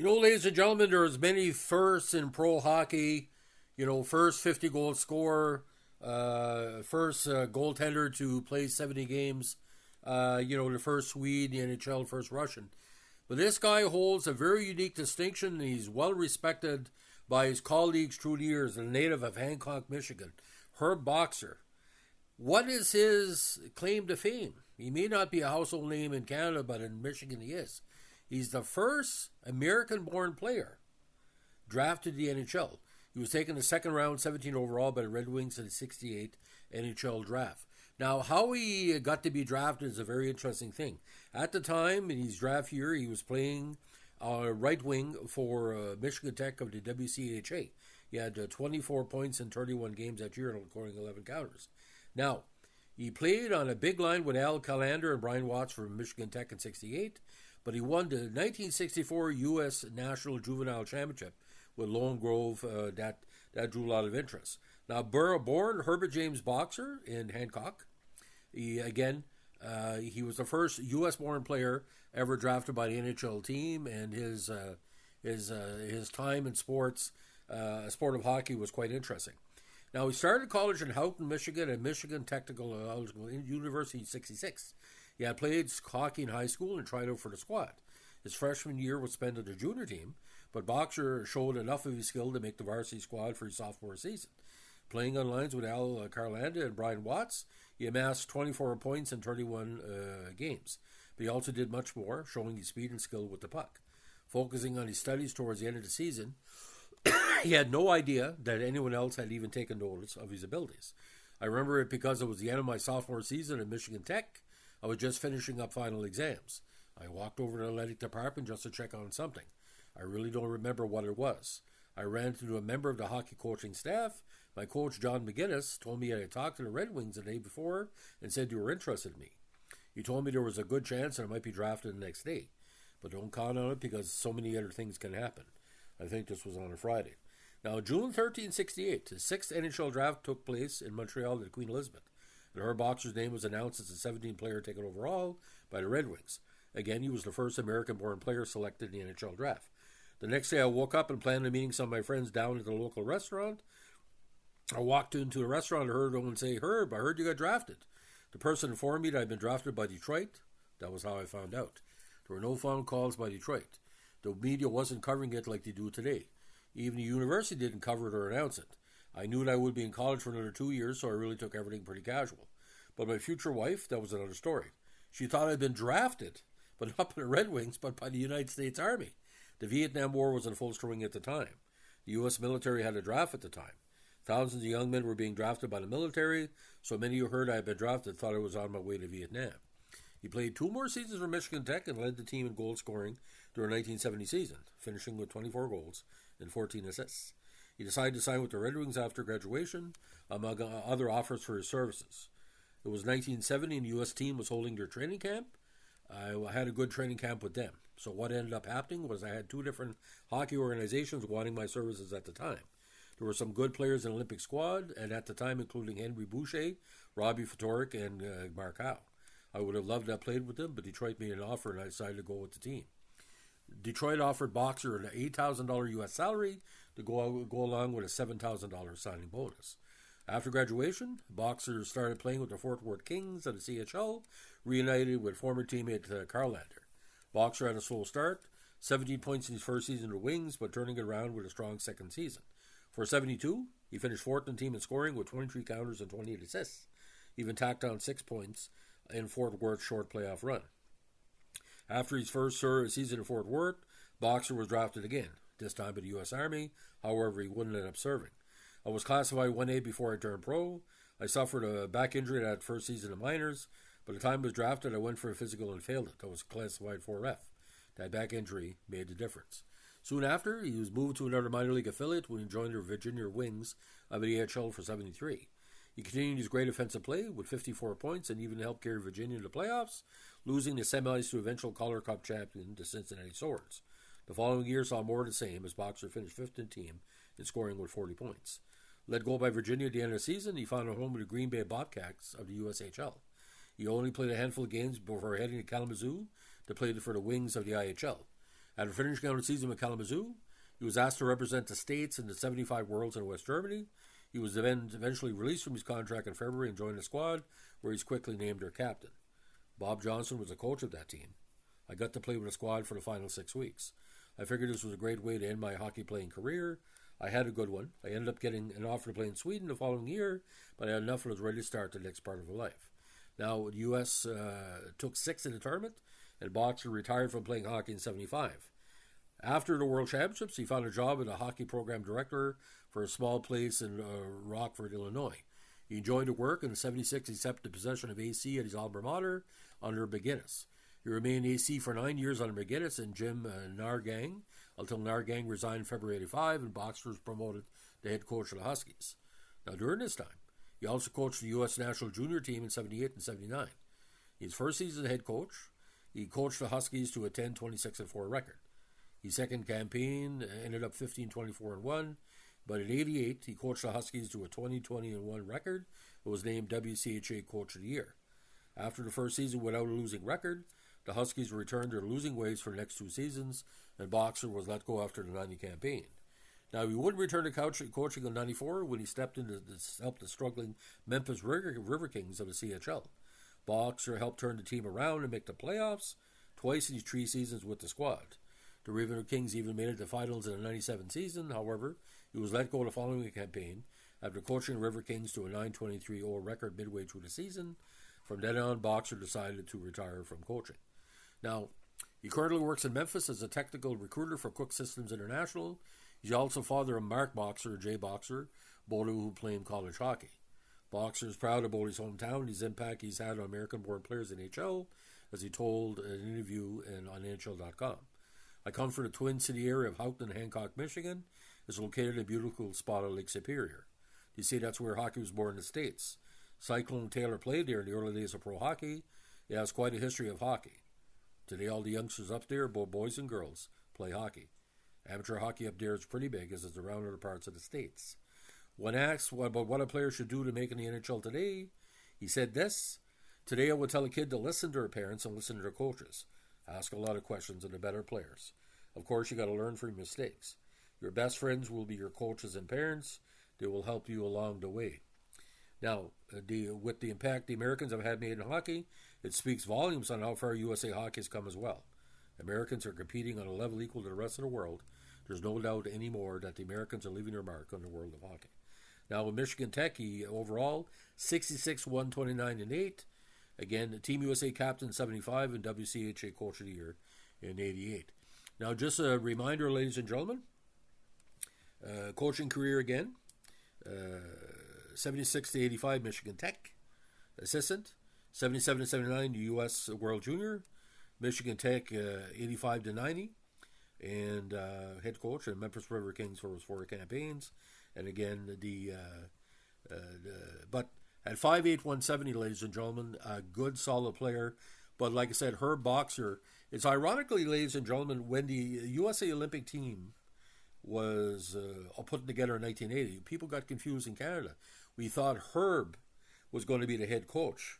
Ladies and gentlemen, there's many firsts in pro hockey. First 50-goal scorer, first goaltender to play 70 games, the first Swede in the NHL, first Russian. But this guy holds a very unique distinction, and he's well respected by his colleagues through the years. A native of Hancock, Michigan, Herb Boxer. What is his claim to fame? He may not be a household name in Canada, but in Michigan he is. He's the first American-born player drafted to the NHL. He was taken the second round, 17 overall, by the Red Wings in the 68 NHL draft. Now, how he got to be drafted is a very interesting thing. At the time, in his draft year, he was playing right wing for Michigan Tech of the WCHA. He had 24 points in 31 games that year, according to 11 counters. Now, he played on a big line with Al Calander and Brian Watts from Michigan Tech in 68, but he won the 1964 U.S. National Juvenile Championship with Lone Grove. That drew a lot of interest. Now, born Herbert James Boxer in Hancock, he was the first U.S.-born player ever drafted by the NHL team, and his time in sports, sport of hockey, was quite interesting. Now, he started college in Houghton, Michigan, at Michigan Technical University in 66. He had played hockey in high school and tried out for the squad. His freshman year was spent on the junior team, but Boxer showed enough of his skill to make the varsity squad for his sophomore season. Playing on lines with Al Carlanda and Brian Watts, he amassed 24 points in 31 games. But he also did much more, showing his speed and skill with the puck. Focusing on his studies towards the end of the season, he had no idea that anyone else had even taken notice of his abilities. I remember it because it was the end of my sophomore season at Michigan Tech. I was just finishing up final exams. I walked over to the athletic department just to check on something. I really don't remember what it was. I ran into a member of the hockey coaching staff. My coach, John McGinnis, told me I had talked to the Red Wings the day before and said you were interested in me. He told me there was a good chance that I might be drafted the next day. But don't count on it because so many other things can happen. I think this was on a Friday. Now, June 13, 68, the sixth NHL draft took place in Montreal at Queen Elizabeth. And Herb Boxer's name was announced as the 17th player taken overall by the Red Wings. Again, he was the first American-born player selected in the NHL draft. The next day, I woke up and planned on meeting some of my friends down at the local restaurant. I walked into the restaurant and heard someone say, "Herb, I heard you got drafted." The person informed me that I'd been drafted by Detroit. That was how I found out. There were no phone calls by Detroit. The media wasn't covering it like they do today. Even the university didn't cover it or announce it. I knew that I would be in college for another 2 years, so I really took everything pretty casual. But my future wife, that was another story. She thought I'd been drafted, but not by the Red Wings, but by the United States Army. The Vietnam War was in full swing at the time. The U.S. military had a draft at the time. Thousands of young men were being drafted by the military, so many who heard I had been drafted thought I was on my way to Vietnam. He played 2 more seasons for Michigan Tech and led the team in goal scoring during the 1970 season, finishing with 24 goals and 14 assists. He decided to sign with the Red Wings after graduation, among other offers for his services. It was 1970 and the U.S. team was holding their training camp. I had a good training camp with them. So what ended up happening was I had 2 different hockey organizations wanting my services at the time. There were some good players in the Olympic squad, and at the time including Henry Boucher, Robbie Fatorik, and Mark Howe. I would have loved to have played with them, but Detroit made an offer and I decided to go with the team. Detroit offered Boxer an $8,000 U.S. salary to go along with a $7,000 signing bonus. After graduation, Boxer started playing with the Fort Worth Kings of the CHL, reunited with former teammate Carlander. Boxer had a slow start, 17 points in his first season with the Wings, but turning it around with a strong second season. For 72, he finished 4th in team in scoring with 23 counters and 28 assists. He even tacked on 6 points in Fort Worth's short playoff run. After his first season in Fort Worth, Boxer was drafted again, this time by the U.S. Army. However, he wouldn't end up serving. I was classified 1A before I turned pro. I suffered a back injury in that first season of minors. By the time I was drafted, I went for a physical and failed it. I was classified 4F. That back injury made the difference. Soon after, he was moved to another minor league affiliate when he joined the Virginia Wings of the IHL for 73. He continued his great offensive play with 54 points and even helped carry Virginia to the playoffs, losing the semis to eventual Calder Cup champion, the Cincinnati Swords. The following year saw more of the same as Boxer finished 5th in team in scoring with 40 points. Let go by Virginia at the end of the season, he found a home with the Green Bay Bobcats of the USHL. He only played a handful of games before heading to Kalamazoo to play for the Wings of the IHL. After finishing out a season with Kalamazoo, he was asked to represent the States in the 75 Worlds in West Germany. He was then eventually released from his contract in February and joined the squad, where he's quickly named their captain. Bob Johnson was the coach of that team. I got to play with the squad for the final 6 weeks. I figured this was a great way to end my hockey playing career. I had a good one. I ended up getting an offer to play in Sweden the following year, but I had enough and was ready to start the next part of my life. Now, the U.S. Took 6 in the tournament, and Boxer retired from playing hockey in 75. After the World Championships, he found a job as a hockey program director for a small place in Rockford, Illinois. He enjoyed the work, and in 76 he accepted possession of AC at his alma mater under McGuinness. He remained AC for 9 years under McGuinness and Jim Nargang, until Nargang resigned in February 85 and Boxer was promoted to head coach of the Huskies. Now, during this time, he also coached the U.S. national junior team in 78 and 79. In his first season as head coach, he coached the Huskies to a 10-26-4 record. His second campaign ended up 15-24-1, but in 88 he coached the Huskies to a 20-20-1 record and was named WCHA Coach of the Year. After the first season without a losing record, the Huskies returned their losing ways for the next 2 seasons, and Boxer was let go after the 90 campaign. Now, he would return to coaching in 94 when he stepped in to help the struggling Memphis River Kings of the CHL. Boxer helped turn the team around and make the playoffs twice in his 3 seasons with the squad. The River Kings even made it to finals in the 97 season. However, he was let go the following campaign after coaching the River Kings to a 9-23-0 record midway through the season. From then on, Boxer decided to retire from coaching. Now, he currently works in Memphis as a technical recruiter for Cook Systems International. He's also father of Mark Boxer and Jay Boxer, both who play in college hockey. Boxer is proud about his hometown and his impact he's had on American-born players in NHL, as he told in an interview on NHL.com. I come from the Twin City area of Houghton, Hancock, Michigan. It's located in a beautiful spot of Lake Superior. You see, that's where hockey was born in the States. Cyclone Taylor played there in the early days of pro hockey. It has quite a history of hockey. Today, all the youngsters up there, both boys and girls, play hockey. Amateur hockey up there is pretty big, as it's around other parts of the States. When asked about what a player should do to make in the NHL today, he said this: "Today I would tell a kid to listen to their parents and listen to their coaches. Ask a lot of questions of the better players. Of course, you got to learn from your mistakes. Your best friends will be your coaches and parents. They will help you along the way." Now, with the impact the Americans have had made in hockey, it speaks volumes on how far USA hockey has come as well. Americans are competing on a level equal to the rest of the world. There's no doubt anymore that the Americans are leaving their mark on the world of hockey. Now, with Michigan Tech, he overall 66, 129, and 8. Again, Team USA captain 75 and WCHA Coach of the Year in 88. Now, just a reminder, ladies and gentlemen, coaching career again, 76 to 85 Michigan Tech assistant, 77 to 79 U.S. World Junior, Michigan Tech 85 to 90, and head coach at Memphis River Kings for his 4 campaigns. And again, but at 5'8", 170, ladies and gentlemen, a good, solid player. But like I said, Herb Boxer, it's ironically, ladies and gentlemen, when the USA Olympic team was put together in 1980, people got confused in Canada. We thought Herb was going to be the head coach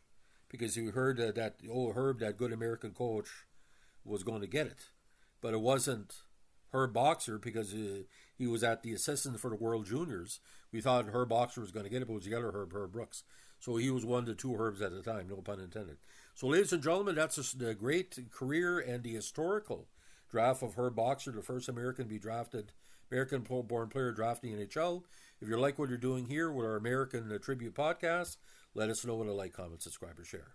because we heard that Herb, that good American coach, was going to get it. But it wasn't Herb Boxer because he was at the assistant for the World Juniors. We thought Herb Boxer was going to get it, but it was the other Herb Brooks. So he was one of the 2 Herbs at the time, no pun intended. So, ladies and gentlemen, that's the great career and the historical draft of Herb Boxer, the first American-born player drafted in the NHL. If you like what you're doing here with our American Tribute podcast, let us know with a like, comment, subscribe, or share.